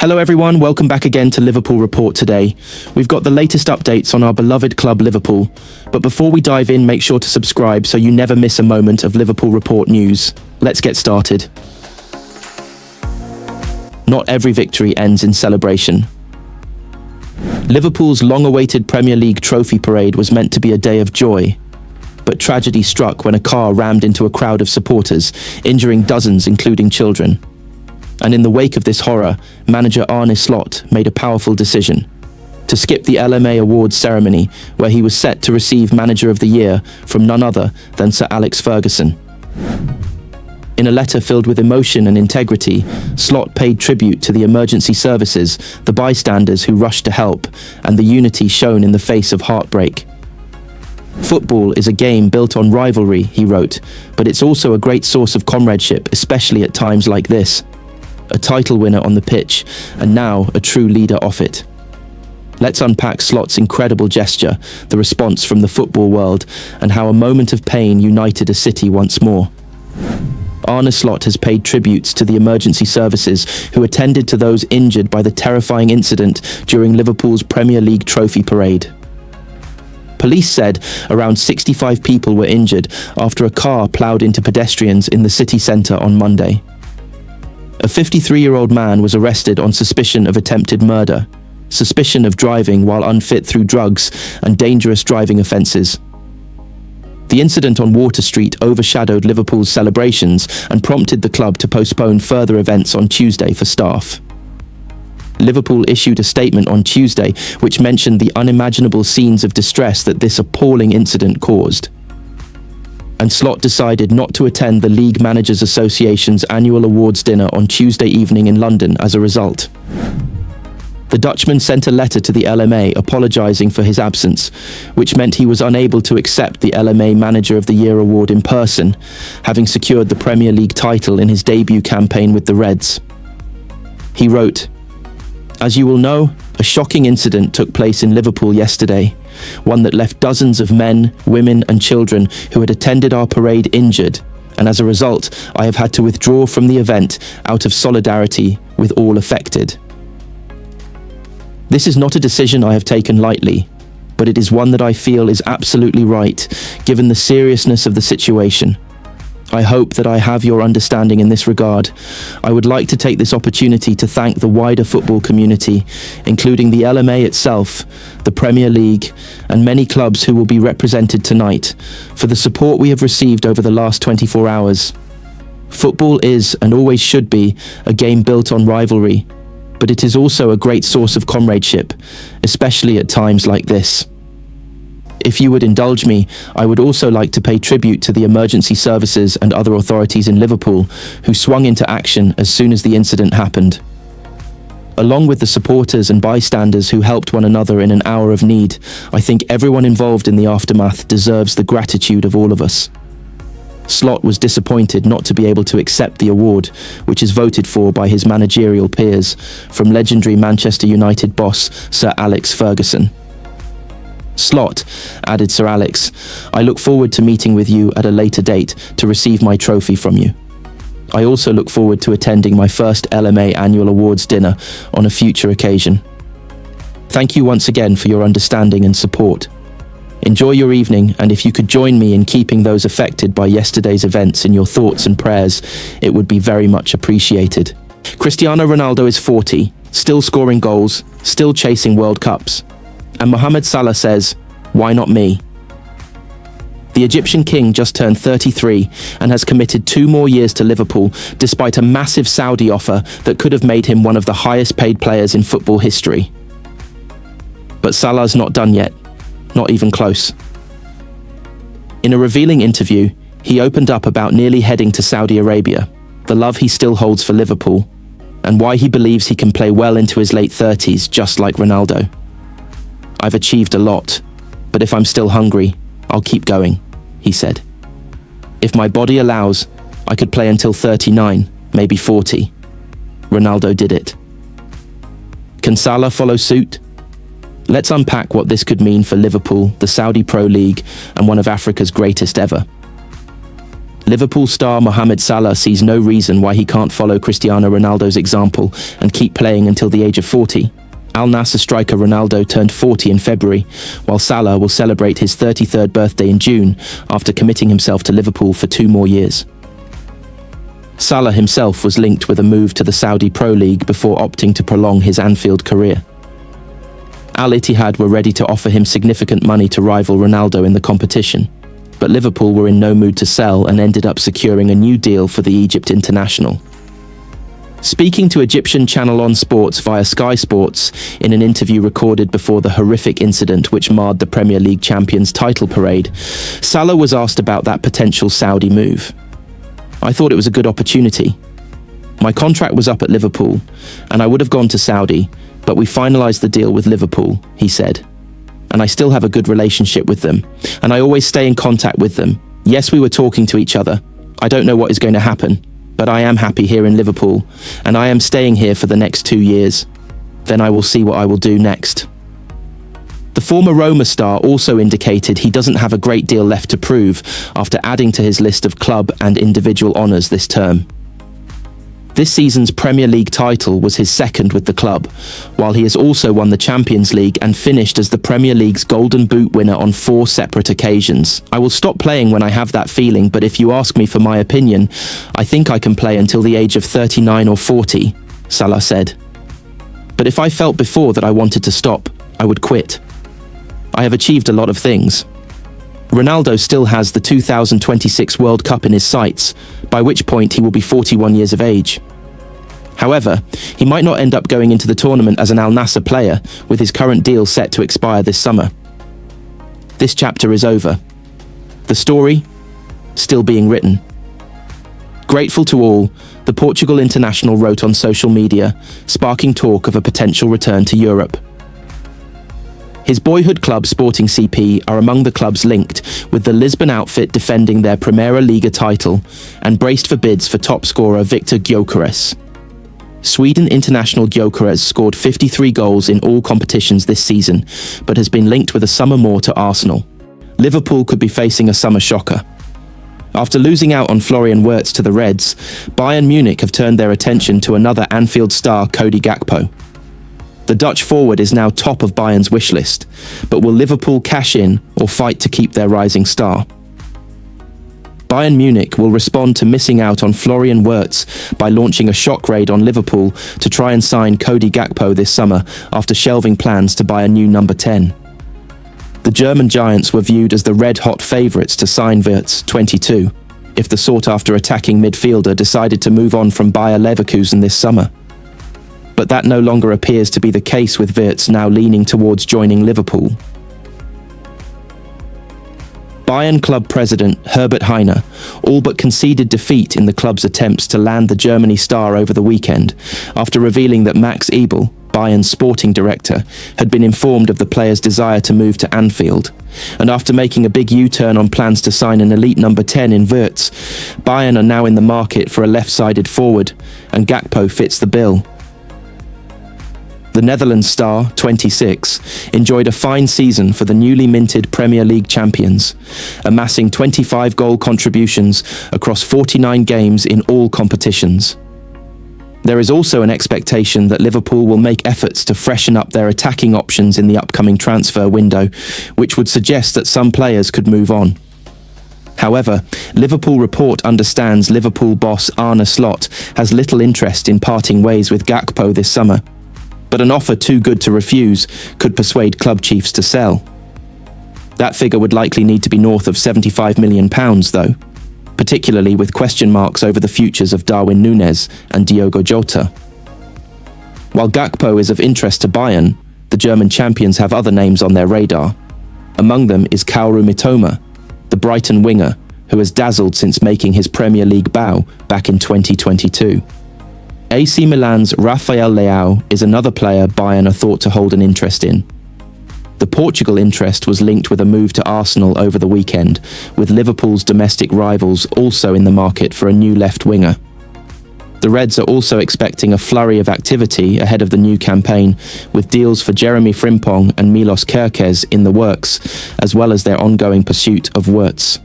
Hello everyone, welcome back again to Liverpool Report today. We've got the latest updates on our beloved club Liverpool, but before we dive in, make sure to subscribe so you never miss a moment of Liverpool Report news. Let's get started. Not every victory ends in celebration. Liverpool's long-awaited Premier League trophy parade was meant to be a day of joy, but tragedy struck when a car rammed into a crowd of supporters, injuring dozens, including children. And in the wake of this horror, manager Arne Slot made a powerful decision: to skip the LMA Awards ceremony, where he was set to receive Manager of the Year from none other than Sir Alex Ferguson. In a letter filled with emotion and integrity, Slot paid tribute to the emergency services, the bystanders who rushed to help, and the unity shown in the face of heartbreak. "Football is a game built on rivalry," he wrote, "but it's also a great source of comradeship, especially at times like this. A title winner on the pitch, and now a true leader off it." Let's unpack Slot's incredible gesture, the response from the football world, and how a moment of pain united a city once more. Arne Slot has paid tributes to the emergency services who attended to those injured by the terrifying incident during Liverpool's Premier League trophy parade. Police said around 65 people were injured after a car ploughed into pedestrians in the city centre on Monday. A 53-year-old man was arrested on suspicion of attempted murder, suspicion of driving while unfit through drugs, and dangerous driving offences. The incident on Water Street overshadowed Liverpool's celebrations and prompted the club to postpone further events on Tuesday for staff. Liverpool issued a statement on Tuesday which mentioned the unimaginable scenes of distress that this appalling incident caused. And Slot decided not to attend the League Managers Association's annual awards dinner on Tuesday evening in London as a result. The Dutchman sent a letter to the LMA apologising for his absence, which meant he was unable to accept the LMA Manager of the Year award in person, having secured the Premier League title in his debut campaign with the Reds. He wrote, "As you will know, a shocking incident took place in Liverpool yesterday, one that left dozens of men, women and children who had attended our parade injured, and as a result, I have had to withdraw from the event out of solidarity with all affected. This is not a decision I have taken lightly, but it is one that I feel is absolutely right, given the seriousness of the situation. I hope that I have your understanding in this regard. I would like to take this opportunity to thank the wider football community, including the LMA itself, the Premier League, and many clubs who will be represented tonight, for the support we have received over the last 24 hours. Football is, and always should be, a game built on rivalry, but it is also a great source of comradeship, especially at times like this. If you would indulge me, I would also like to pay tribute to the emergency services and other authorities in Liverpool who swung into action as soon as the incident happened. Along with the supporters and bystanders who helped one another in an hour of need, I think everyone involved in the aftermath deserves the gratitude of all of us." Slot was disappointed not to be able to accept the award, which is voted for by his managerial peers, from legendary Manchester United boss Sir Alex Ferguson. "Slot," added Sir Alex, "I look forward to meeting with you at a later date to receive my trophy from you. I also look forward to attending my first LMA annual awards dinner on a future occasion. Thank you once again for your understanding and support. Enjoy your evening, and if you could join me in keeping those affected by yesterday's events in your thoughts and prayers, it would be very much appreciated." Cristiano Ronaldo is 40, still scoring goals, still chasing World Cups. And Mohamed Salah says, "Why not me?" The Egyptian king just turned 33 and has committed 2 more years to Liverpool, despite a massive Saudi offer that could have made him one of the highest paid players in football history. But Salah's not done yet, not even close. In a revealing interview, he opened up about nearly heading to Saudi Arabia, the love he still holds for Liverpool, and why he believes he can play well into his late 30s just like Ronaldo. "I've achieved a lot, but if I'm still hungry, I'll keep going," he said. "If my body allows, I could play until 39, maybe 40. Ronaldo did it. Can Salah follow suit? Let's unpack what this could mean for Liverpool, the Saudi Pro League, and one of Africa's greatest ever. Liverpool star Mohamed Salah sees no reason why he can't follow Cristiano Ronaldo's example and keep playing until the age of 40. Al Nassr striker Ronaldo turned 40 in February, while Salah will celebrate his 33rd birthday in June after committing himself to Liverpool for 2 more years. Salah himself was linked with a move to the Saudi Pro League before opting to prolong his Anfield career. Al Ittihad were ready to offer him significant money to rival Ronaldo in the competition, but Liverpool were in no mood to sell and ended up securing a new deal for the Egypt international. Speaking to Egyptian Channel On Sports via Sky Sports in an interview recorded before the horrific incident which marred the Premier League champions' title parade, Salah was asked about that potential Saudi move. "I thought it was a good opportunity. My contract was up at Liverpool, and I would have gone to Saudi, but we finalised the deal with Liverpool," he said. "And I still have a good relationship with them, and I always stay in contact with them. Yes, we were talking to each other. I don't know what is going to happen, but I am happy here in Liverpool, and I am staying here for the next 2 years. Then I will see what I will do next." The former Roma star also indicated he doesn't have a great deal left to prove after adding to his list of club and individual honours this term. This season's Premier League title was his second with the club, while he has also won the Champions League and finished as the Premier League's Golden Boot winner on 4 separate occasions. "I will stop playing when I have that feeling, but if you ask me for my opinion, I think I can play until the age of 39 or 40, Salah said. "But if I felt before that I wanted to stop, I would quit. I have achieved a lot of things." Ronaldo still has the 2026 World Cup in his sights, by which point he will be 41 years of age. However, he might not end up going into the tournament as an Al Nassr player, with his current deal set to expire this summer. This chapter is over. The story, still being written. Grateful to all, the Portugal international wrote on social media, sparking talk of a potential return to Europe. His boyhood club Sporting CP are among the clubs linked, with the Lisbon outfit defending their Primeira Liga title and braced for bids for top scorer Victor Gyökeres. Sweden international Gyökeres scored 53 goals in all competitions this season, but has been linked with a summer more to Arsenal. Liverpool could be facing a summer shocker. After losing out on Florian Wirtz to the Reds, Bayern Munich have turned their attention to another Anfield star, Cody Gakpo. The Dutch forward is now top of Bayern's wish list, but will Liverpool cash in or fight to keep their rising star? Bayern Munich will respond to missing out on Florian Wirtz by launching a shock raid on Liverpool to try and sign Cody Gakpo this summer after shelving plans to buy a new number 10. The German giants were viewed as the red-hot favourites to sign Wirtz, 22, if the sought-after attacking midfielder decided to move on from Bayer Leverkusen this summer. But that no longer appears to be the case, with Wirtz now leaning towards joining Liverpool. Bayern club president Herbert Heiner all but conceded defeat in the club's attempts to land the Germany star over the weekend, after revealing that Max Ebel, Bayern's sporting director, had been informed of the player's desire to move to Anfield. And after making a big U-turn on plans to sign an elite number 10 in Wirtz, Bayern are now in the market for a left-sided forward, and Gakpo fits the bill. The Netherlands star, 26, enjoyed a fine season for the newly minted Premier League champions, amassing 25 goal contributions across 49 games in all competitions. There is also an expectation that Liverpool will make efforts to freshen up their attacking options in the upcoming transfer window, which would suggest that some players could move on. However, Liverpool Report understands Liverpool boss Arne Slot has little interest in parting ways with Gakpo this summer, but an offer too good to refuse could persuade club chiefs to sell. That figure would likely need to be north of £75 million though, particularly with question marks over the futures of Darwin Núñez and Diogo Jota. While Gakpo is of interest to Bayern, the German champions have other names on their radar. Among them is Kaoru Mitoma, the Brighton winger, who has dazzled since making his Premier League bow back in 2022. AC Milan's Rafael Leao is another player Bayern are thought to hold an interest in. The Portugal interest was linked with a move to Arsenal over the weekend, with Liverpool's domestic rivals also in the market for a new left winger. The Reds are also expecting a flurry of activity ahead of the new campaign, with deals for Jeremiafrimpong and Milos Kerkez in the works, as well as their ongoing pursuit of Wirtz.